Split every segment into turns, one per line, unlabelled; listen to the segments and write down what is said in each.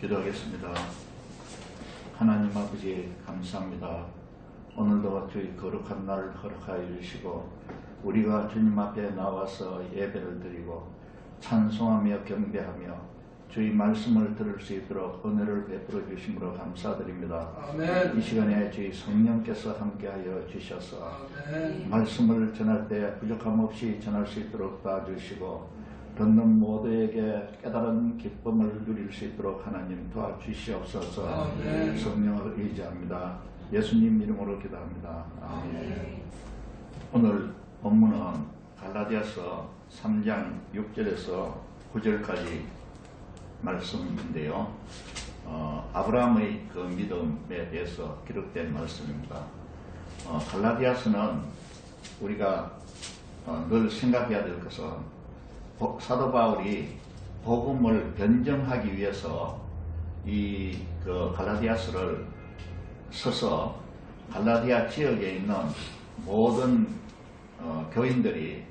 기도하겠습니다. 하나님 아버지 감사합니다. 오늘도 주의 거룩한 날을 허락하여 주시고 우리가 주님 앞에 나와서 예배를 드리고 찬송하며 경배하며 주의 말씀을 들을 수 있도록 은혜를 베풀어 주심으로 감사드립니다.
아멘.
이 시간에 주의 성령께서 함께하여 주셔서
아멘.
말씀을 전할 때 부족함 없이 전할 수 있도록 도와주시고 듣는 모두에게 깨달은 기쁨을 누릴 수 있도록 하나님 도와주시옵소서.
아멘.
성령을 의지합니다. 예수님 이름으로 기도합니다. 아멘. 오늘 본문은 갈라디아서 3장 6절에서 9절까지 말씀인데요. 아브라함의 그 믿음에 대해서 기록된 말씀입니다. 갈라디아서는 우리가 늘 생각해야 될 것은 사도 바울이 복음을 변증하기 위해서 그 갈라디아서를 써서 갈라디아 지역에 있는 모든 교인들이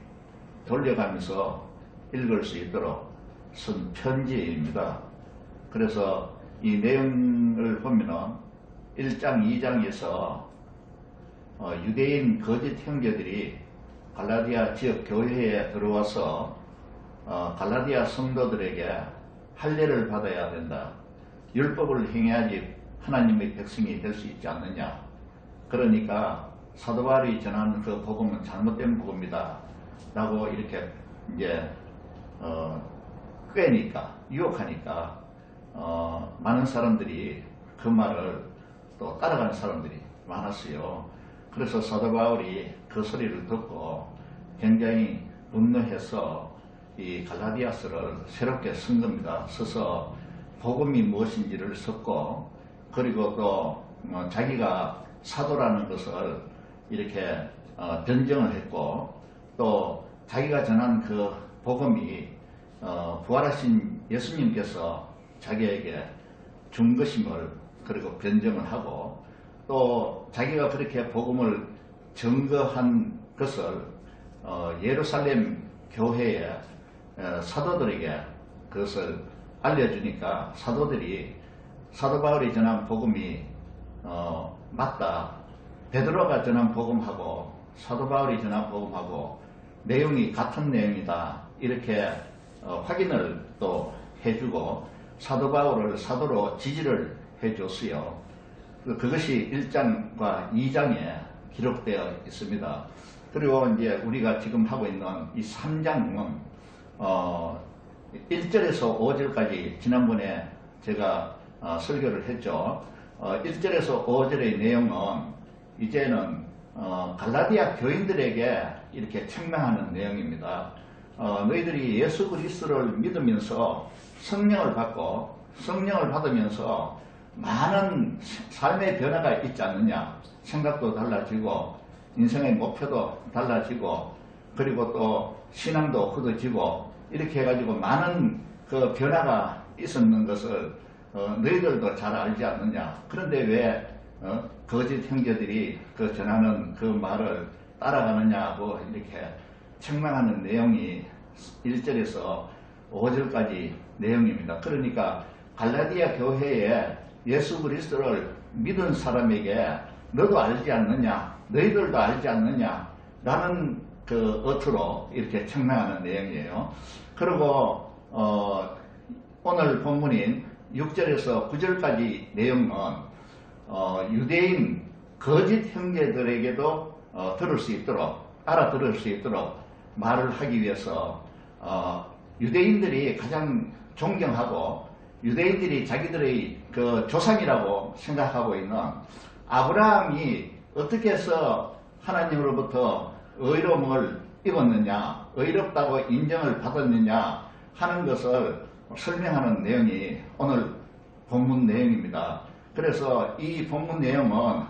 돌려가면서 읽을 수 있도록 쓴 편지입니다. 그래서 이 내용을 보면은 1장, 2장에서 유대인 거짓 형제들이 갈라디아 지역 교회에 들어와서 갈라디아 성도들에게 할례를 받아야 된다. 율법을 행해야지 하나님의 백성이 될 수 있지 않느냐. 그러니까 사도 바울이 전하는 그 복음은 잘못된 복음이다. 라고 이렇게 이제 꾀니까, 유혹하니까 많은 사람들이 그 말을 또 따라가는 사람들이 많았어요. 그래서 사도 바울이 그 소리를 듣고 굉장히 분노해서 이 갈라디아서를 새롭게 쓴 겁니다. 써서 복음이 무엇인지를 썼고, 그리고 또 자기가 사도라는 것을 이렇게 변증을 했고, 또 자기가 전한 그 복음이 부활하신 예수님께서 자기에게 준 것임을 그리고 변증을 하고, 또 자기가 그렇게 복음을 증거한 것을 예루살렘 교회에 사도들에게 그것을 알려주니까 사도들이 사도 바울이 전한 복음이 맞다. 베드로가 전한 복음하고 사도 바울이 전한 복음하고 내용이 같은 내용이다. 이렇게 확인을 또 해주고 사도 바울을 사도로 지지를 해줬어요. 그것이 1장과 2장에 기록되어 있습니다. 그리고 이제 우리가 지금 하고 있는 이 3장은 1절에서 5절까지 지난번에 제가 설교를 했죠. 1절에서 5절의 내용은 이제는 갈라디아 교인들에게 이렇게 책망하는 내용입니다. 너희들이 예수 그리스도를 믿으면서 성령을 받고 성령을 받으면서 많은 삶의 변화가 있지 않느냐. 생각도 달라지고 인생의 목표도 달라지고 그리고 또 신앙도 굳어지고 이렇게 해가지고 많은 그 변화가 있었는 것을 너희들도 잘 알지 않느냐. 그런데 왜 거짓 형제들이 그 전하는 그 말을 따라가느냐고 이렇게 책망하는 내용이 1절에서 5절까지 내용입니다. 그러니까 갈라디아 교회에 예수 그리스도를 믿은 사람에게 너도 알지 않느냐, 너희들도 알지 않느냐 라는 그 어투로 이렇게 책망하는 내용이에요. 그리고 오늘 본문인 6절에서 9절까지 내용은 유대인 거짓 형제들에게도 들을 수 있도록 알아들을 수 있도록 말을 하기 위해서 유대인들이 가장 존경하고 유대인들이 자기들의 그 조상이라고 생각하고 있는 아브라함이 어떻게 해서 하나님으로부터 의로움을 입었느냐, 의롭다고 인정을 받았느냐 하는 것을 설명하는 내용이 오늘 본문 내용입니다. 그래서 이 본문 내용은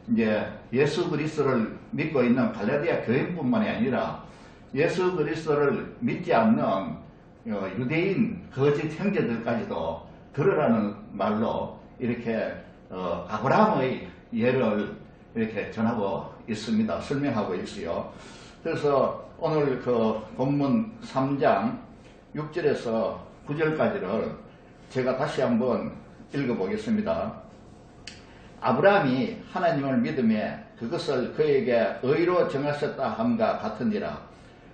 이제 예수 그리스도를 믿고 있는 갈라디아 교인뿐만이 아니라 예수 그리스도를 믿지 않는 유대인 거짓 형제들까지도 들으라는 말로 이렇게 아브라함의 예를 이렇게 전하고 있습니다. 설명하고 있어요. 그래서 오늘 그 본문 3장 6절에서 9절까지를 제가 다시 한번 읽어보겠습니다. 아브라함이 하나님을 믿음에 그것을 그에게 의로 정하셨다 함과 같으니라.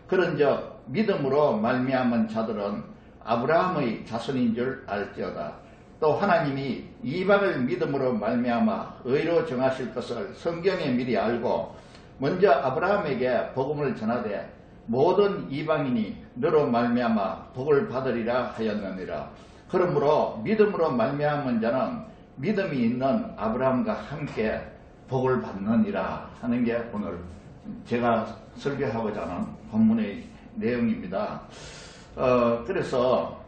그런즉 믿음으로 말미암은 자들은 아브라함의 자손인 줄 알지어다. 또 하나님이 이방을 믿음으로 말미암아 의로 정하실 것을 성경에 미리 알고 먼저 아브라함에게 복음을 전하되 모든 이방인이 너로 말미암아 복을 받으리라 하였느니라. 그러므로 믿음으로 말미암은 자는 믿음이 있는 아브라함과 함께 복을 받느니라 하는 게 오늘 제가 설교하고자 하는 본문의 내용입니다. 그래서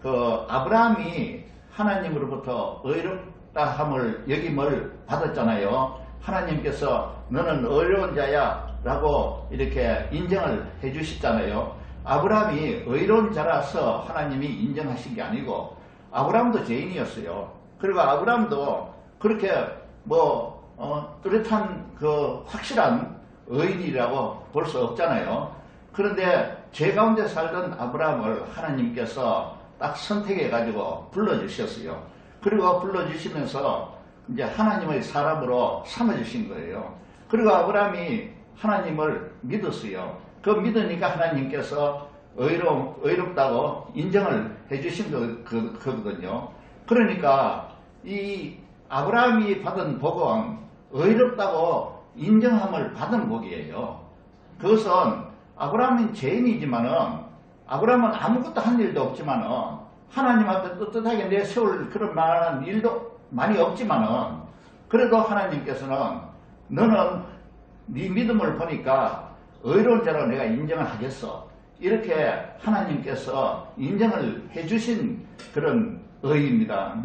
그 아브라함이 하나님으로부터 의롭다 함을 여김을 받았잖아요. 하나님께서 너는 의로운 자야 라고 이렇게 인정을 해 주셨잖아요. 아브라함이 의로운 자라서 하나님이 인정하신 게 아니고 아브라함도 죄인이었어요. 그리고 아브라함도 그렇게 뚜렷한 그 확실한 의인이라고 볼 수 없잖아요. 그런데 죄 가운데 살던 아브라함을 하나님께서 딱 선택해 가지고 불러주셨어요. 그리고 불러주시면서 이제 하나님의 사람으로 삼아주신 거예요. 그리고 아브라함이 하나님을 믿었어요. 그 믿으니까 하나님께서 의롭다고 인정을 해주신 거거든요. 그러니까 이 아브라함이 받은 복은 의롭다고 인정함을 받은 복이에요. 그것은 아브라함은 죄인이지만은 아브라함은 아무것도 한 일도 없지만은 하나님 앞에 떳떳하게 내세울 그런 만한 일도 많이 없지만은 그래도 하나님께서는 너는 네 믿음을 보니까 의로운 자로 내가 인정을 하겠어. 이렇게 하나님께서 인정을 해주신 그런 의입니다.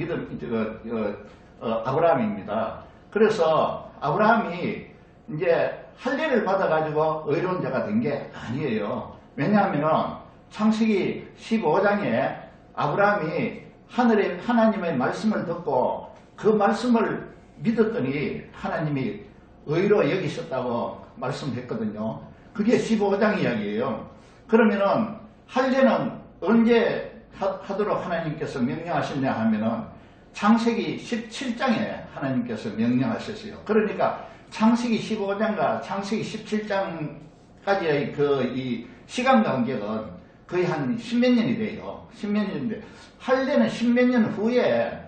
아브라함입니다. 그래서 아브라함이 이제 할례를 받아가지고 의로운 자가 된 게 아니에요. 왜냐하면 창세기 15장에 아브라함이 하나님의 말씀을 듣고 그 말씀을 믿었더니 하나님이 의로 여기셨다고 말씀했거든요. 그게 15장 이야기예요. 그러면은 할례는 언제 하도록 하나님께서 명령하셨냐 하면은 창세기 17장에 하나님께서 명령하셨어요. 그러니까 창세기 15장과 창세기 17장까지의 이 시간 간격은 거의 한 십몇 년이 돼요. 십몇 년인데 할례는 십몇 년 후에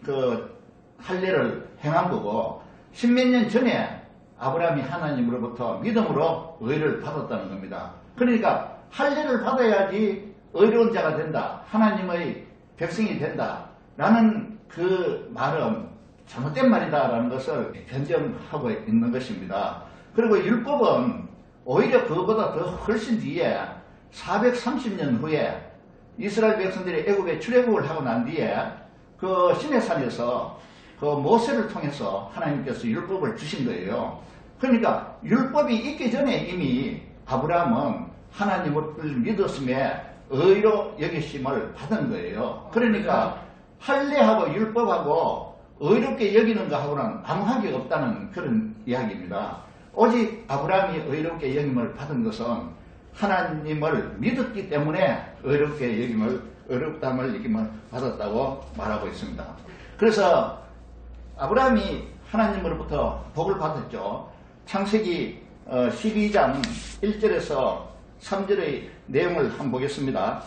그 할례를 행한 거고 십몇 년 전에 아브라함이 하나님으로부터 믿음으로 의를 받았다는 겁니다. 그러니까 할례를 받아야지 의로운 자가 된다. 하나님의 백성이 된다. 라는 그 말은 잘못된 말이다라는 것을 변증하고 있는 것입니다. 그리고 율법은 오히려 그것보다 더 훨씬 뒤에 430년 후에 이스라엘 백성들이 애굽에 출애굽을 하고 난 뒤에 그 시내산에서 그 모세를 통해서 하나님께서 율법을 주신 거예요. 그러니까 율법이 있기 전에 이미 아브라함은 하나님을 믿었음에 의로 여기심을 받은 거예요. 그러니까 할례하고 율법하고 의롭게 여기는 거하고는 아무 관계가 없다는 그런 이야기입니다. 오직 아브라함이 의롭게 여김을 받은 것은 하나님을 믿었기 때문에 의롭다함을 여김을 받았다고 말하고 있습니다. 그래서 아브라함이 하나님으로부터 복을 받았죠. 창세기 12장 1절에서 3절의 내용을 한번 보겠습니다.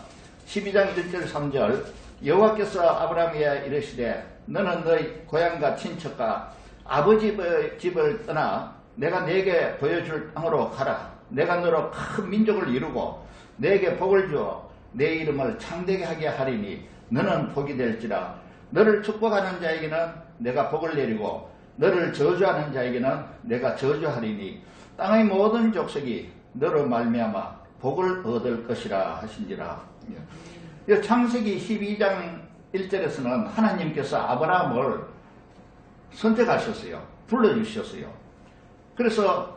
12장 1절 3절 여호와께서 아브라함에게 이르시되 너는 너희 고향과 친척과 아버지의 집을 떠나 내가 네게 보여줄 땅으로 가라. 내가 너로 큰 민족을 이루고 네게 복을 주어 내 이름을 창대하게 하게 하리니 너는 복이 될지라. 너를 축복하는 자에게는 내가 복을 내리고 너를 저주하는 자에게는 내가 저주하리니 땅의 모든 족속이 너로 말미암아 복을 얻을 것이라 하신지라. 창세기 12장 1절에서는 하나님께서 아브라함을 선택하셨어요. 불러주셨어요. 그래서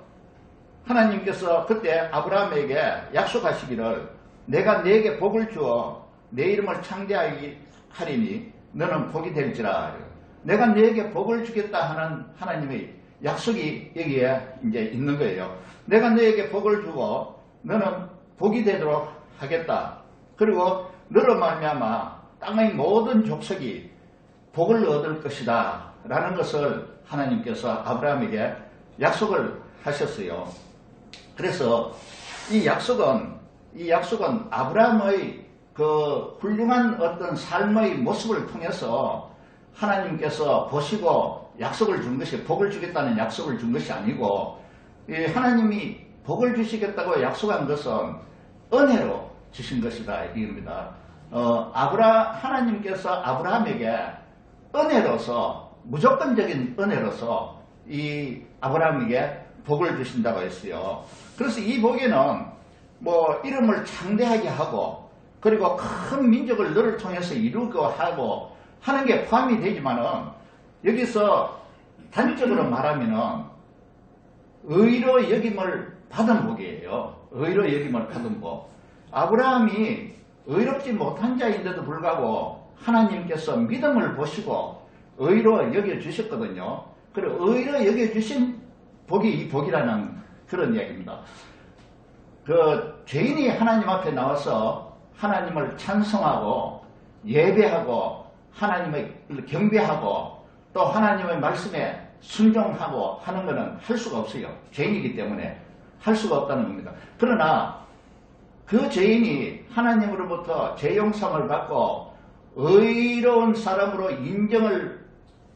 하나님께서 그때 아브라함에게 약속하시기를 내가 네게 복을 주어 내 이름을 창대하게 하리니 너는 복이 될지라. 내가 네게 복을 주겠다 하는 하나님의 약속이 여기에 이제 있는 거예요. 내가 너에게 복을 주고 너는 복이 되도록 하겠다. 그리고 너로 말미암아 땅의 모든 족속이 복을 얻을 것이다 라는 것을 하나님께서 아브라함에게 약속을 하셨어요. 그래서 이 약속은 아브라함의 그 훌륭한 어떤 삶의 모습을 통해서 하나님께서 보시고 약속을 준 것이, 복을 주겠다는 약속을 준 것이 아니고, 하나님이 복을 주시겠다고 약속한 것은 은혜로 주신 것이다 이겁니다. 하나님께서 아브라함에게 은혜로서, 무조건적인 은혜로서 이 아브라함에게 복을 주신다고 했어요. 그래서 이 복에는 뭐 이름을 창대하게 하고, 그리고 큰 민족을 너를 통해서 이루고 하고 하는 게 포함이 되지만은, 여기서 단적으로 말하면은 의로 여김을 받은 복이에요. 의로 여김을 받은 복. 아브라함이 의롭지 못한 자인데도 불구하고 하나님께서 믿음을 보시고 의로 여겨주셨거든요. 그리고 의로 여겨주신 복이 이 복이라는 그런 이야기입니다. 그 죄인이 하나님 앞에 나와서 하나님을 찬송하고 예배하고 하나님을 경배하고 또 하나님의 말씀에 순종하고 하는 것은 할 수가 없어요. 죄인이기 때문에 할 수가 없다는 겁니다. 그러나 그 죄인이 하나님으로부터 죄 용서를 받고 의로운 사람으로 인정을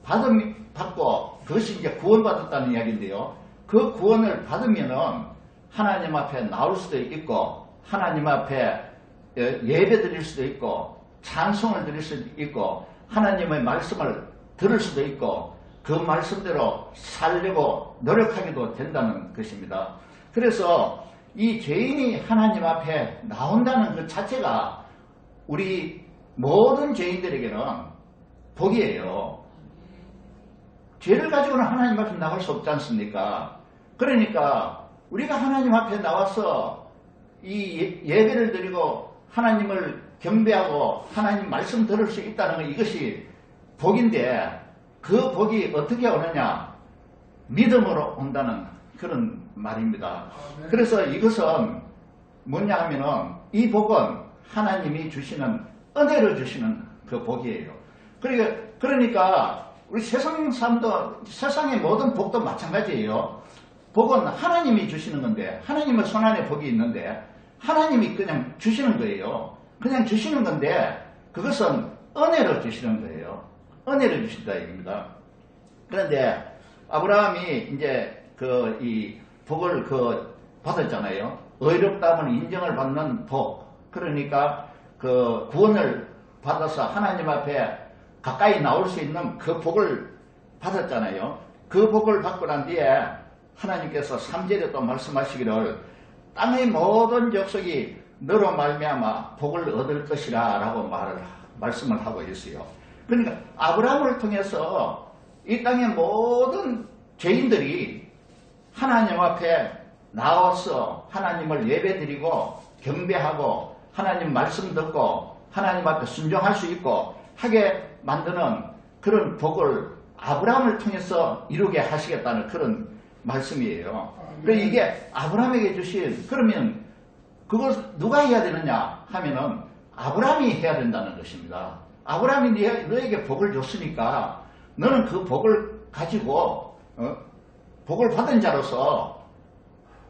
받고 그것이 이제 구원받았다는 이야기인데요. 그 구원을 받으면은 하나님 앞에 나올 수도 있고 하나님 앞에 예배 드릴 수도 있고 찬송을 드릴 수도 있고 하나님의 말씀을 들을 수도 있고 그 말씀대로 살려고 노력하기도 된다는 것입니다. 그래서 이 죄인이 하나님 앞에 나온다는 그 자체가 우리 모든 죄인들에게는 복이에요. 죄를 가지고는 하나님 앞에 나갈 수 없지 않습니까? 그러니까 우리가 하나님 앞에 나와서 이 예배를 드리고 하나님을 경배하고 하나님 말씀 들을 수 있다는 것, 이것이 복인데 그 복이 어떻게 오느냐? 믿음으로 온다는 그런 말입니다. 그래서 이것은 뭐냐 하면은 이 복은 하나님이 주시는 은혜로 주시는 그 복이에요. 그러니까 우리 세상 삶도 세상의 모든 복도 마찬가지예요. 복은 하나님이 주시는 건데 하나님의 손안에 복이 있는데 하나님이 그냥 주시는 거예요. 그냥 주시는 건데 그것은 은혜로 주시는 거예요. 은혜를 주신다 얘기입니다. 그런데 아브라함이 이제 이 복을 받았잖아요. 의롭다면 인정을 받는 복. 그러니까 그 구원을 받아서 하나님 앞에 가까이 나올 수 있는 그 복을 받았잖아요. 그 복을 받고 난 뒤에 하나님께서 3절에 또 말씀하시기를 땅의 모든 족속이 너로 말미암아 복을 얻을 것이라 라고 말씀을 하고 있어요. 그러니까 아브라함을 통해서 이 땅의 모든 죄인들이 하나님 앞에 나와서 하나님을 예배드리고 경배하고 하나님 말씀 듣고 하나님 앞에 순종할 수 있고 하게 만드는 그런 복을 아브라함을 통해서 이루게 하시겠다는 그런 말씀이에요. 그러니까 이게 아브라함에게 주신, 그러면 그걸 누가 해야 되느냐 하면은 아브라함이 해야 된다는 것입니다. 아브라함이 너에게 복을 줬으니까 너는 그 복을 가지고 복을 받은 자로서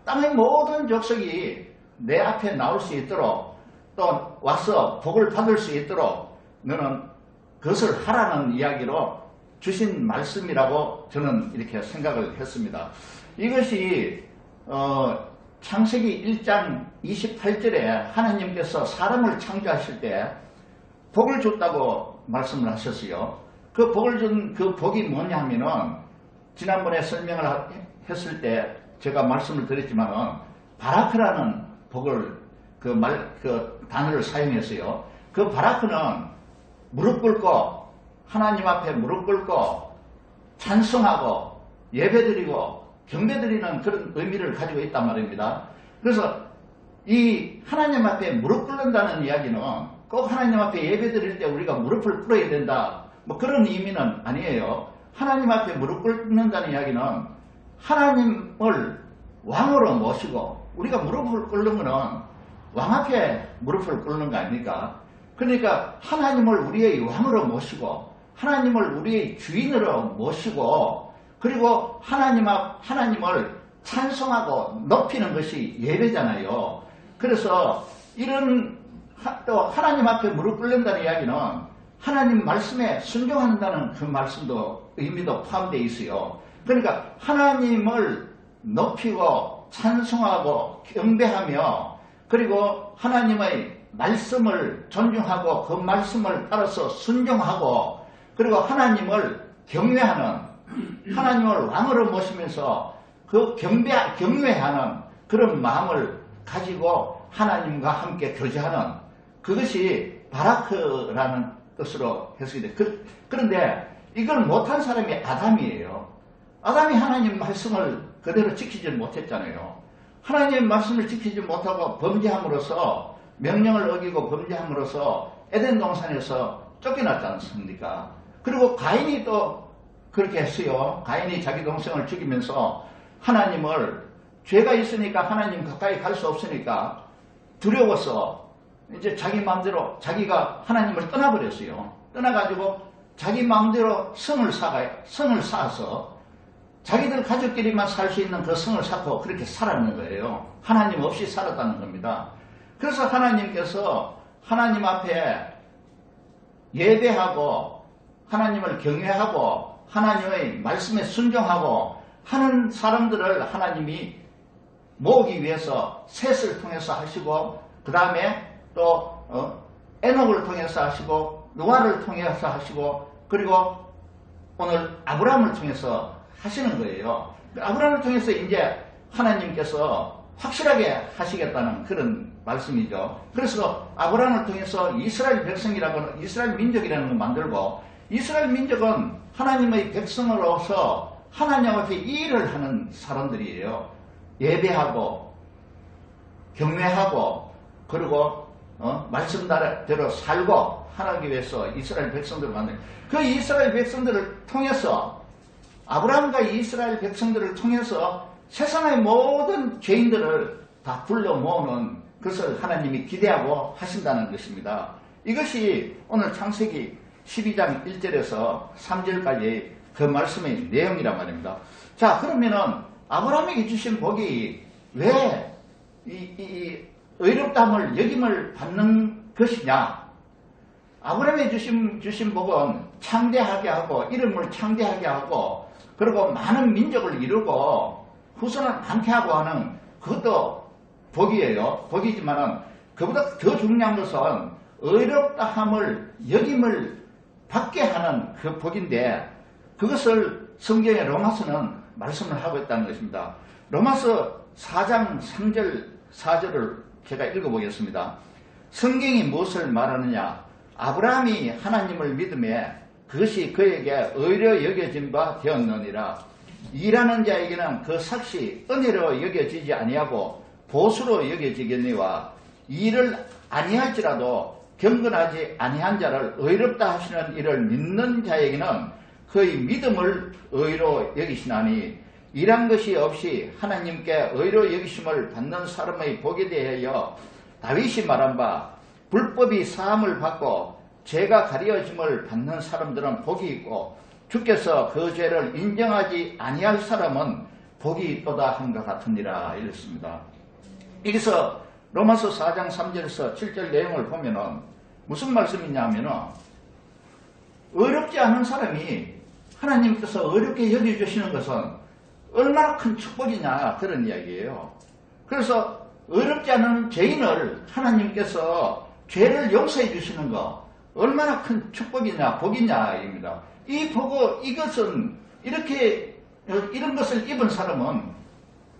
땅의 모든 족속이 내 앞에 나올 수 있도록 또 와서 복을 받을 수 있도록 너는 그것을 하라는 이야기로 주신 말씀이라고 저는 이렇게 생각을 했습니다. 이것이 창세기 1장 28절에 하나님께서 사람을 창조하실 때 복을 줬다고 말씀을 하셨어요. 그 복을 준 그 복이 뭐냐 하면은 지난번에 설명을 했을 때 제가 말씀을 드렸지만은 바라크라는 복을 그 단어를 사용했어요. 그 바라크는 무릎 꿇고 하나님 앞에 무릎 꿇고 찬송하고 예배드리고 경배드리는 그런 의미를 가지고 있단 말입니다. 그래서 이 하나님 앞에 무릎 꿇는다는 이야기는 꼭 하나님 앞에 예배드릴 때 우리가 무릎을 꿇어야 된다 뭐 그런 의미는 아니에요. 하나님 앞에 무릎 꿇는다는 이야기는 하나님을 왕으로 모시고 우리가 무릎을 꿇는 것은 왕 앞에 무릎을 꿇는 거 아닙니까? 그러니까 하나님을 우리의 왕으로 모시고 하나님을 우리의 주인으로 모시고 그리고 하나님을 찬송하고 높이는 것이 예배잖아요. 그래서 이런 또 하나님 앞에 무릎 꿇는다는 이야기는 하나님 말씀에 순종한다는 그 말씀도 의미도 포함되어 있어요. 그러니까 하나님을 높이고 찬송하고 경배하며 그리고 하나님의 말씀을 존중하고 그 말씀을 따라서 순종하고 그리고 하나님을 경외하는 하나님을 왕으로 모시면서 그 경외하는 그런 마음을 가지고 하나님과 함께 교제하는 그것이 바라크라는 뜻으로 해석이 돼. 그런데 이걸 못한 사람이 아담이에요. 아담이 하나님 말씀을 그대로 지키지 못했잖아요. 하나님 말씀을 지키지 못하고 범죄함으로써 명령을 어기고 범죄함으로써 에덴 동산에서 쫓겨났지 않습니까? 그리고 가인이 또 그렇게 했어요. 가인이 자기 동생을 죽이면서 하나님을 죄가 있으니까 하나님 가까이 갈 수 없으니까 두려워서 이제 자기 마음대로 자기가 하나님을 떠나버렸어요. 떠나가지고 자기 마음대로 성을 쌓아서 자기들 가족끼리만 살 수 있는 그 성을 쌓고 그렇게 살았는 거예요. 하나님 없이 살았다는 겁니다. 그래서 하나님께서 하나님 앞에 예배하고 하나님을 경외하고 하나님의 말씀에 순종하고 하는 사람들을 하나님이 모으기 위해서 셋을 통해서 하시고 그 다음에 또 에녹을 통해서 하시고 노아를 통해서 하시고 그리고 오늘 아브라함을 통해서 하시는 거예요. 아브라함을 통해서 이제 하나님께서 확실하게 하시겠다는 그런 말씀이죠. 그래서 아브라함을 통해서 이스라엘 백성이라고는 이스라엘 민족이라는 걸 만들고 이스라엘 민족은 하나님의 백성으로서 하나님 앞에 일을 하는 사람들이에요. 예배하고 경외하고 그리고 말씀대로 살고 하나님 위해서 이스라엘 백성들을 만든 그 이스라엘 백성들을 통해서 아브라함과 이스라엘 백성들을 통해서 세상의 모든 죄인들을 다 불러 모으는 것을 하나님이 기대하고 하신다는 것입니다. 이것이 오늘 창세기 12장 1절에서 3절까지 그 말씀의 내용이란 말입니다. 자, 그러면은 아브라함에게 주신 복이 왜 이 의롭다함을 여김을 받는 것이냐? 아브라함에게 주신 복은 창대하게 하고 이름을 창대하게 하고 그리고 많은 민족을 이루고 후손을 많게 하고 하는 그것도 복이에요. 복이지만은 그보다 더 중요한 것은 의롭다함을 여김을 받게 하는 그 복인데 그것을 성경의 로마서는 말씀을 하고 있다는 것입니다. 로마서 4장 3절 4절을 제가 읽어보겠습니다. 성경이 무엇을 말하느냐? 아브라함이 하나님을 믿음에 그것이 그에게 의로 여겨진 바 되었느니라. 일하는 자에게는 그 삭시 은혜로 여겨지지 아니하고 보수로 여겨지겠니와 일을 아니할지라도 경건하지 아니한 자를 의롭다 하시는 이를 믿는 자에게는 그의 믿음을 의로 여기시나니 일한 것이 없이 하나님께 의로 여기심을 받는 사람의 복에 대하여 다윗이 말한 바 불법이 사함을 받고 죄가 가려짐을 받는 사람들은 복이 있고 주께서 그 죄를 인정하지 아니할 사람은 복이 있도다 함과 같으니라 이랬습니다. 여기서 로마서 4장 3절에서 7절 내용을 보면은 무슨 말씀이냐면은 의롭지 않은 사람이 하나님께서 의롭게 여겨주시는 것은 얼마나 큰 축복이냐 그런 이야기예요. 그래서 의롭지 않은 죄인을 하나님께서 죄를 용서해 주시는 거 얼마나 큰 축복이냐 복이냐 입니다. 이 보고 이것은 이런 것을 입은 사람은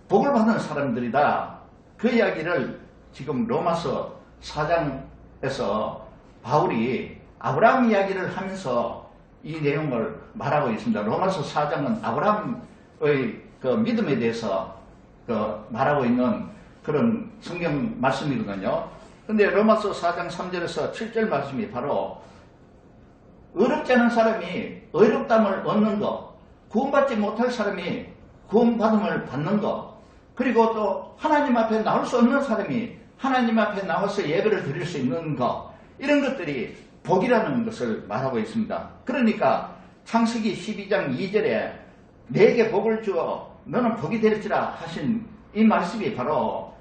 복을 받는 사람들이다. 그 이야기를 지금 로마서 4장에서 바울이 아브라함 이야기를 하면서 이 내용을 말하고 있습니다. 로마서 4장은 아브라함의 그 믿음에 대해서 말하고 있는 그런 성경 말씀이거든요. 근데 로마서 4장 3절에서 7절 말씀이 바로 의롭지 않은 사람이 의롭담을 얻는 것, 구원받지 못할 사람이 구원받음을 받는 것, 그리고 또 하나님 앞에 나올 수 없는 사람이 하나님 앞에 나와서 예배를 드릴 수 있는 것, 이런 것들이 복이라는 것을 말하고 있습니다. 그러니까 창세기 12장 2절에 내게 복을 주어 너는 복이 될지라 하신 이 말씀이 바로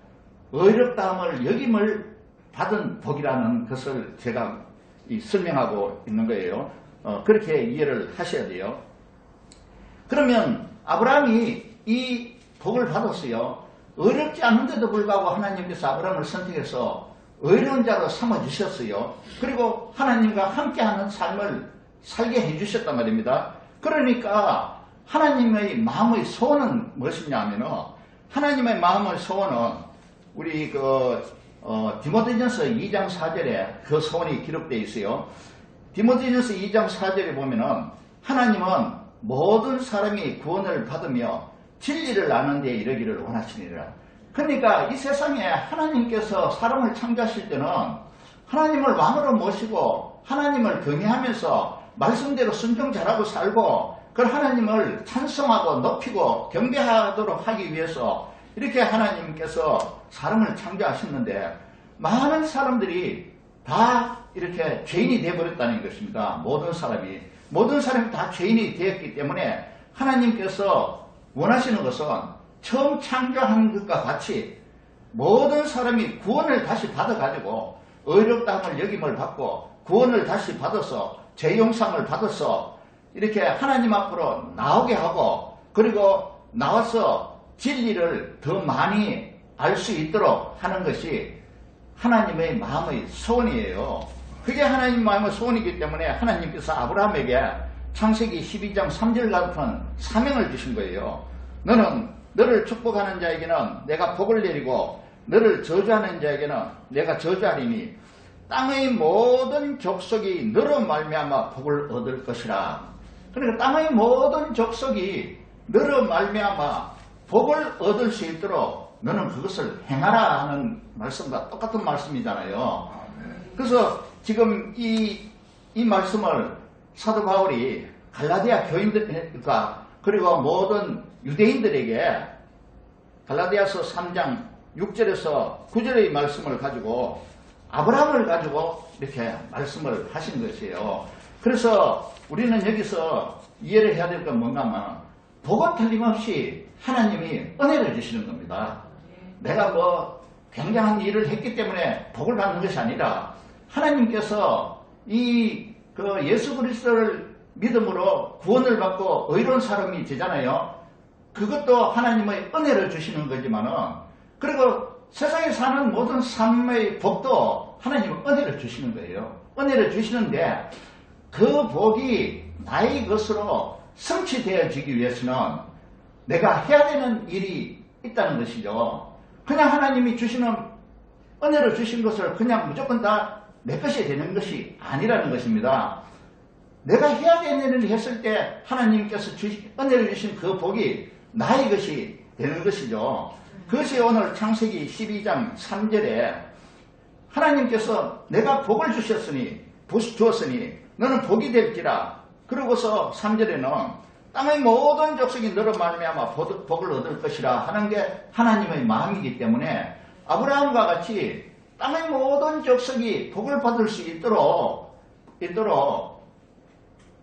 의롭다함을 여김을 받은 복이라는 것을 제가 설명하고 있는 거예요. 그렇게 이해를 하셔야 돼요. 그러면 아브라함이 이 복을 받았어요. 의롭지 않은데도 불구하고 하나님께서 아브라함을 선택해서 의로운 자로 삼아주셨어요. 그리고 하나님과 함께하는 삶을 살게 해주셨단 말입니다. 그러니까 하나님의 마음의 소원은 무엇이냐 하면은, 하나님의 마음의 소원은 우리 디모데전서 2장 4절에 그 소원이 기록되어 있어요. 디모데전서 2장 4절에 보면은 하나님은 모든 사람이 구원을 받으며 진리를 아는 데 이르기를 원하시니라. 그러니까 이 세상에 하나님께서 사람을 창조하실 때는 하나님을 왕으로 모시고 하나님을 경외하면서 말씀대로 순종 잘하고 살고 그 하나님을 찬송하고 높이고 경배하도록 하기 위해서 이렇게 하나님께서 사람을 창조하셨는데, 많은 사람들이 다 이렇게 죄인이 되어버렸다는 것입니다. 모든 사람이 다 죄인이 되었기 때문에 하나님께서 원하시는 것은 처음 창조한 것과 같이 모든 사람이 구원을 다시 받아가지고 의롭다함을 여김을 받고 구원을 다시 받아서 죄 용서함을 받아서 이렇게 하나님 앞으로 나오게 하고, 그리고 나와서 진리를 더 많이 알 수 있도록 하는 것이 하나님의 마음의 소원이에요. 그게 하나님 마음의 소원이기 때문에 하나님께서 아브라함에게 창세기 12장 3절 같은 사명을 주신 거예요. 너를 축복하는 자에게는 내가 복을 내리고 너를 저주하는 자에게는 내가 저주하리니 땅의 모든 족속이 너로 말미암아 복을 얻을 것이라. 그러니까 땅의 모든 족속이 너로 말미암아 복을 얻을 수 있도록 너는 그것을 행하라 하는 말씀과 똑같은 말씀이잖아요. 그래서 지금 이 말씀을 사도 바울이 갈라디아 교인들과 그리고 모든 유대인들에게 갈라디아서 3장 6절에서 9절의 말씀을 가지고 아브라함을 가지고 이렇게 말씀을 하신 것이에요. 그래서 우리는 여기서 이해를 해야 될 건 뭔가 하면, 복은 틀림없이 하나님이 은혜를 주시는 겁니다. 내가 굉장한 일을 했기 때문에 복을 받는 것이 아니라 하나님께서 예수 그리스도를 믿음으로 구원을 받고 의로운 사람이 되잖아요. 그것도 하나님의 은혜를 주시는 거지만은, 그리고 세상에 사는 모든 삶의 복도 하나님은 은혜를 주시는 거예요. 은혜를 주시는데 그 복이 나의 것으로 성취되어지기 위해서는 내가 해야 되는 일이 있다는 것이죠. 그냥 하나님이 주시는 은혜를 주신 것을 그냥 무조건 다 내 것이 되는 것이 아니라는 것입니다. 내가 해야 되는 일을 했을 때 하나님께서 은혜를 주신 그 복이 나의 것이 되는 것이죠. 그것이 오늘 창세기 12장 3절에 하나님께서 내가 복을 주었으니 너는 복이 될지라. 그러고서 3절에는 땅의 모든 족속이 너로 말미암아 복을 얻을 것이라 하는 게 하나님의 마음이기 때문에 아브라함과 같이 땅의 모든 족속이 복을 받을 수 있도록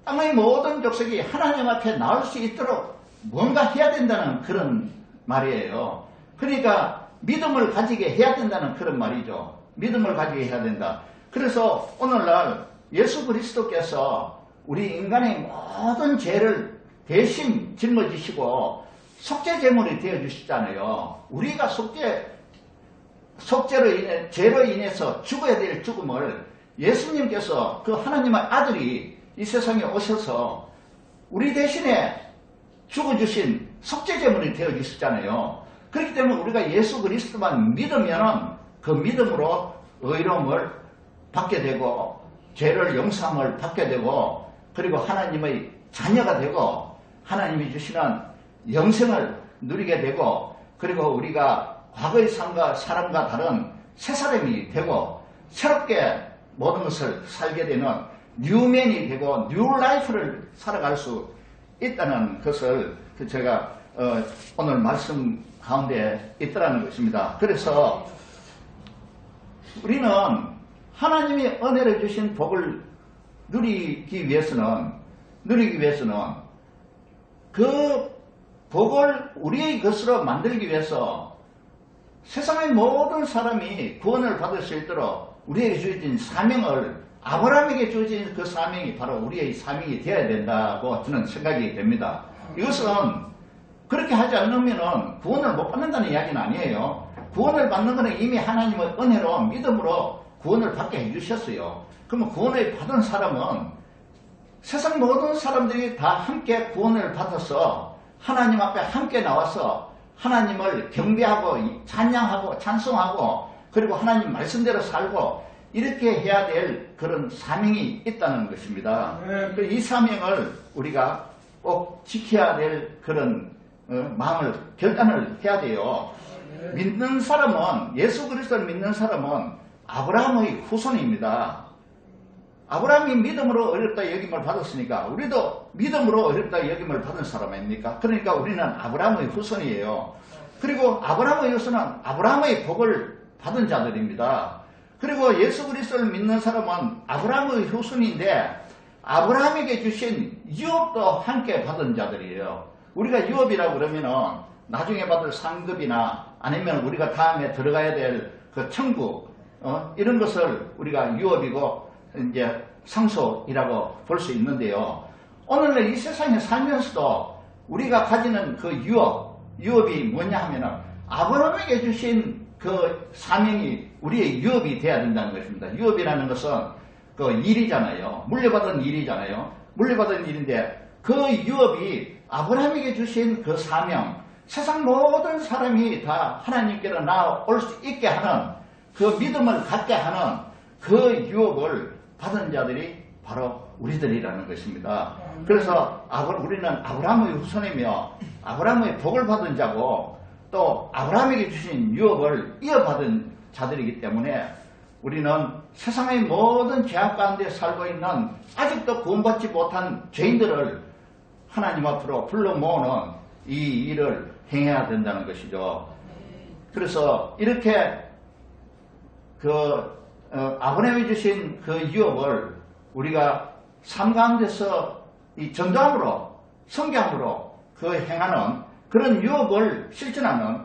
땅의 모든 족속이 하나님 앞에 나올 수 있도록 뭔가 해야 된다는 그런 말이에요. 그러니까 믿음을 가지게 해야 된다는 그런 말이죠. 믿음을 가지게 해야 된다. 그래서 오늘날 예수 그리스도께서 우리 인간의 모든 죄를 대신 짊어지시고 속죄제물이 되어주시잖아요. 우리가 죄로 인해서 죽어야 될 죽음을 예수님께서 그 하나님의 아들이 이 세상에 오셔서 우리 대신에 죽어주신 속죄제물이 되어주셨잖아요. 그렇기 때문에 우리가 예수 그리스도만 믿으면 그 믿음으로 의로움을 받게 되고 죄를 용서함을 받게 되고 그리고 하나님의 자녀가 되고 하나님이 주시는 영생을 누리게 되고 그리고 우리가 과거의 삶과 사람과 다른 새 사람이 되고 새롭게 모든 것을 살게 되는 뉴맨이 되고 뉴 라이프를 살아갈 수 있다는 것을 제가 오늘 말씀 가운데 있더라는 것입니다. 그래서 우리는 하나님이 은혜를 주신 복을 누리기 위해서는 그 복을 우리의 것으로 만들기 위해서 세상의 모든 사람이 구원을 받을 수 있도록 우리에게 주어진 사명을, 아브라함에게 주어진 그 사명이 바로 우리의 사명이 되어야 된다고 저는 생각이 됩니다. 이것은 그렇게 하지 않으면 구원을 못 받는다는 이야기는 아니에요. 구원을 받는 것은 이미 하나님의 은혜로 믿음으로 구원을 받게 해주셨어요. 그러면 구원을 받은 사람은 세상 모든 사람들이 다 함께 구원을 받아서 하나님 앞에 함께 나와서 하나님을 경배하고 찬양하고 찬송하고 그리고 하나님 말씀대로 살고 이렇게 해야 될 그런 사명이 있다는 것입니다. 이 사명을 우리가 꼭 지켜야 될 그런 마음을 결단을 해야 돼요. 믿는 사람은, 예수 그리스도를 믿는 사람은 아브라함의 후손입니다. 아브라함이 믿음으로 어렵다 여김을 받았으니까 우리도 믿음으로 어렵다 여김을 받은 사람 아닙니까? 그러니까 우리는 아브라함의 후손이에요. 그리고 아브라함의 후손은 아브라함의 복을 받은 자들입니다. 그리고 예수 그리스도를 믿는 사람은 아브라함의 후손인데 아브라함에게 주신 유업도 함께 받은 자들이에요. 우리가 유업이라고 그러면은 나중에 받을 상급이나 아니면 우리가 다음에 들어가야 될 그 천국 이런 것을 우리가 유업이고 이제 상속이라고 볼 수 있는데요. 오늘날 이 세상에 살면서도 우리가 가지는 그 유업이 뭐냐 하면은 아브라함에게 주신 그 사명이 우리의 유업이 돼야 된다는 것입니다. 유업이라는 것은 그 일이잖아요. 물려받은 일이잖아요. 물려받은 일인데 그 유업이 아브라함에게 주신 그 사명, 세상 모든 사람이 다 하나님께로 나아올 수 있게 하는 그 믿음을 갖게 하는 그 유업을 받은 자들이 바로 우리들이라는 것입니다. 그래서 우리는 아브라함의 후손이며 아브라함의 복을 받은 자고 또 아브라함에게 주신 유업을 이어받은 자들이기 때문에 우리는 세상의 모든 죄악 가운데 살고 있는 아직도 구원받지 못한 죄인들을 하나님 앞으로 불러 모으는 이 일을 행해야 된다는 것이죠. 그래서 이렇게 아브라함이 주신 그 유업을 우리가 삶 가운데서 이 전도함으로 성경으로 그 행하는 그런 유업을 실천하는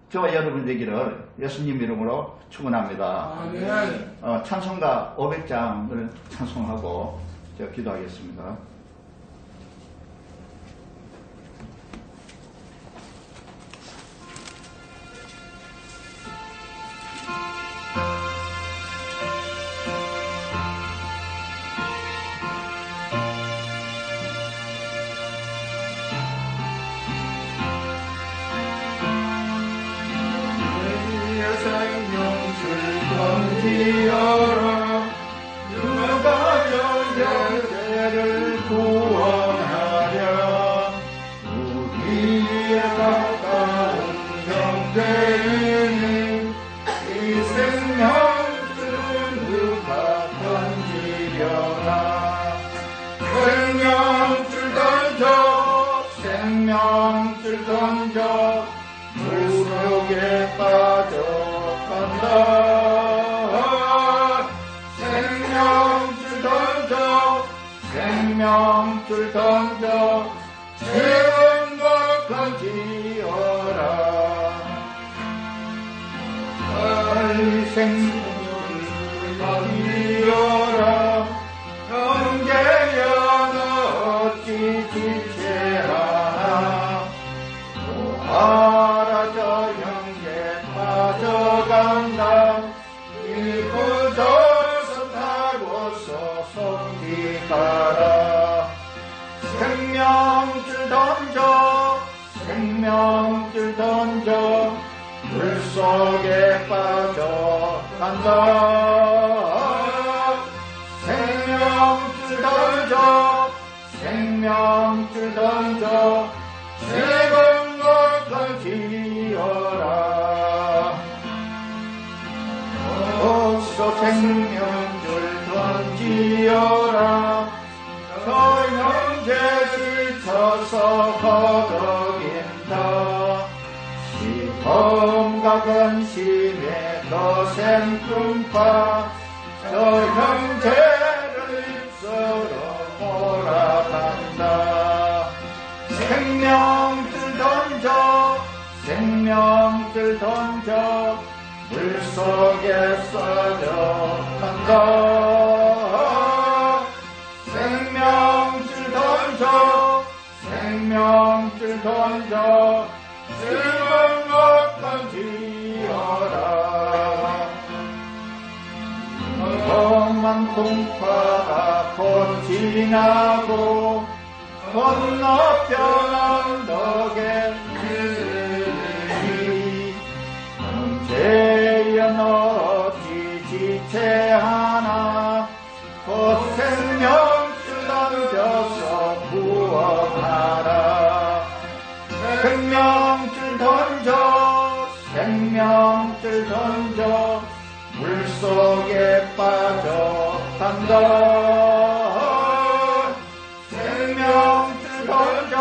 저와 여러분 되기를 예수님 이름으로 축원합니다. 찬송가 500장을 찬송하고 제가 기도하겠습니다.
지어라 누가 영예를 구원하랴 우리의 가까운 형제는 이 생명줄을 누가 던지려나 생명줄 던져 물속에 빠져간다 생명줄 던져 새로운 것 건지어라 빨리 생명줄 건지어라 형제여 너 어찌 지체하나 노하라 저 형제 빠져간다 이부져서 타고서 속이 가라 생명줄 던져 물속에 빠져간다 생명줄 던져 새로운 것을 지어라 어서 생명줄 던지어라 저 형제 지쳐서 거덕인다 시험과 근심에 거센 꿈파 저 형제를 입술로 몰아간다. 생명줄 던져 생명줄 던져 물속에 써져간다. 생명줄 던져 생명줄 던져 즐거운 것 던지어라. 험한 풍파가 곧 지나고 건너편 언덕에 이르리. 형제여 너 어찌 지체하나 곧 생명줄 던져서 구원하라. 생명줄 던져 생명줄 던져 물속에 빠져간다. 생명줄 던져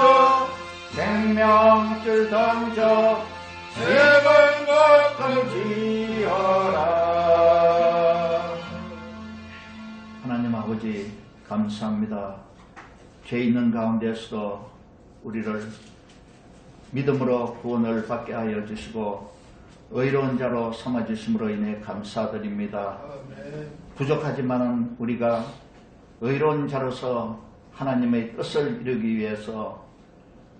생명줄 던져 새로운 것 던지어라.
하나님 아버지 감사합니다. 죄 있는 가운데서도 우리를 믿음으로 구원을 받게 하여 주시고 의로운 자로 삼아주심으로 인해 감사드립니다. 부족하지만 우리가 의로운 자로서 하나님의 뜻을 이루기 위해서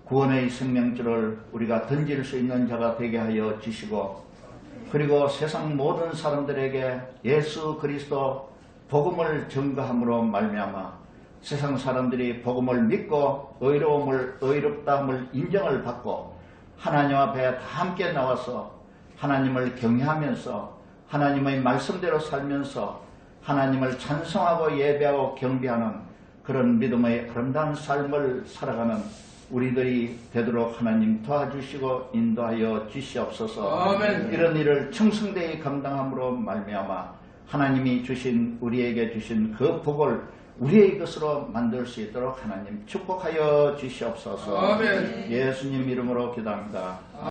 구원의 생명줄을 우리가 던질 수 있는 자가 되게 하여 주시고, 그리고 세상 모든 사람들에게 예수 그리스도 복음을 증거함으로 말미암아 세상 사람들이 복음을 믿고 의롭다함을 인정을 받고 하나님 앞에 다 함께 나와서 하나님을 경외하면서 하나님의 말씀대로 살면서 하나님을 찬송하고 예배하고 경배하는 그런 믿음의 아름다운 삶을 살아가는 우리들이 되도록 하나님 도와주시고 인도하여 주시옵소서.
아멘.
이런 일을 충성되이 감당함으로 말미암아 하나님이 주신 우리에게 주신 그 복을 우리의 것으로 만들 수 있도록 하나님 축복하여 주시옵소서.
아멘.
예수님 이름으로 기도합니다.